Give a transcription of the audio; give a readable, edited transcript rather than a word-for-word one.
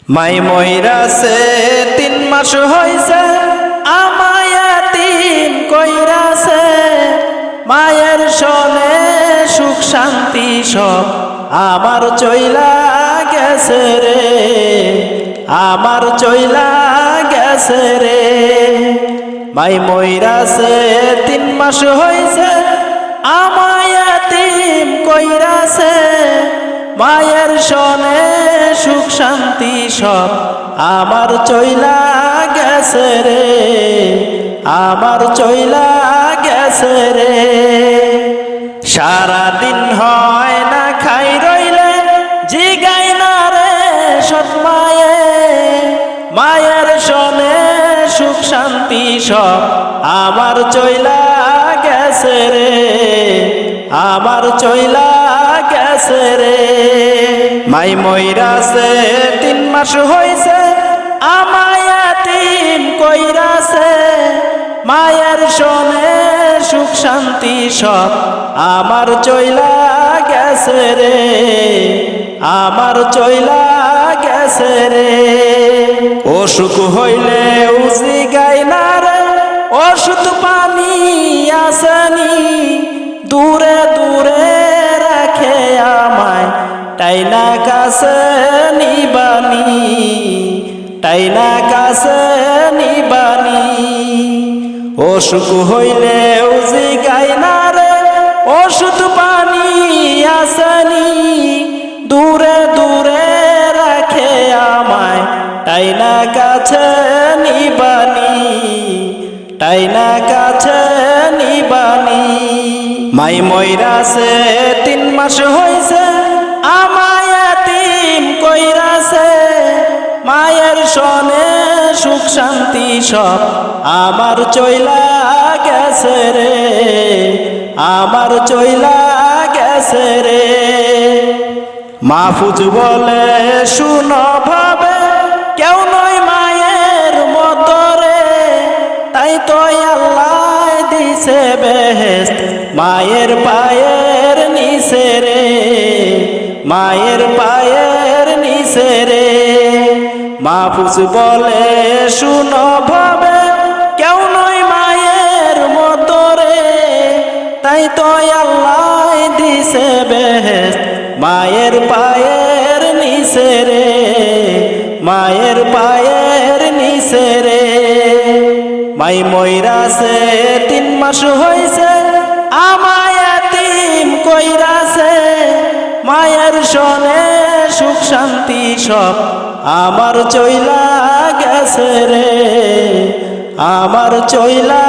মাই মইরাছে 3 মাস হইছে আমায় এতিম কইরাছে। মায়ের সনে সুখ শান্তি সব আমার চইলা গেছে রে, আমার চইলা গেছে রে। মাই মইরাছে 3 মাস হইছে আমায় এতিম কইরাছে। মায়ের সনে সুখ শান্তি সব আমার চইলা গেছে রে, আমার চইলা গেছে রে। সারাদিন হয় না খাই রইলে জিগাই না রে সৎ মায়ে। মায়ের সনে সুখ শান্তি সব আমার চইলা গেছে রে, আমার চইলা গেছে রে। মাই মইরাছে 3 মাস হইছে আমায় এতিম কইরাছে। মায়ের সনে সুখ শান্তি সব আমার চইলা গেছে রে, আমার চইলা গেছে রে। অসুখ হইলে উজি গাই না রে ওষুধ পানি আসেনি। দূরে দূরে রাখে আমায় টাইনা কাছে নিবানি, টাইনা কাছে নিবানি। অসুখ হইলে উজি গাই না রে ওষুধ পানি আসেনি। দূরে দূরে রাখে আমায় টাইনা কাছে নিবানি, টাইনা কাছে নিবানি। মাই মইরাছে 3 মাস হইছে আমায় এতিম কইরাছে। মায়ের সনে সুখ শান্তি সব আমার চইলা গেছে রে, আমার চইলা গেছে রে। মাহফুজ বলে শুনো ভাবে কেউ নয় মায়ের মতো রে। তাই তো আল্লাহ দিছে বেহেশত মায়ের পায়ের নিচে রে, মায়ের পায়ের নিচে রে। মাহফুজ বলে শুনো ভাবে কেউ নয় মায়ের মতো রে। তাই তো আল্লাহ দিছে বেহেশত মায়ের পায়ের নিচে রে, মায়ের পায়ের নিচে রে। মাই মইরাছে 3 মাস হইছে আমায় এতিম কইরাছে। মায়ের সনে সুখ শান্তি সব আমার চইলা গেছে রে, আমার চইলা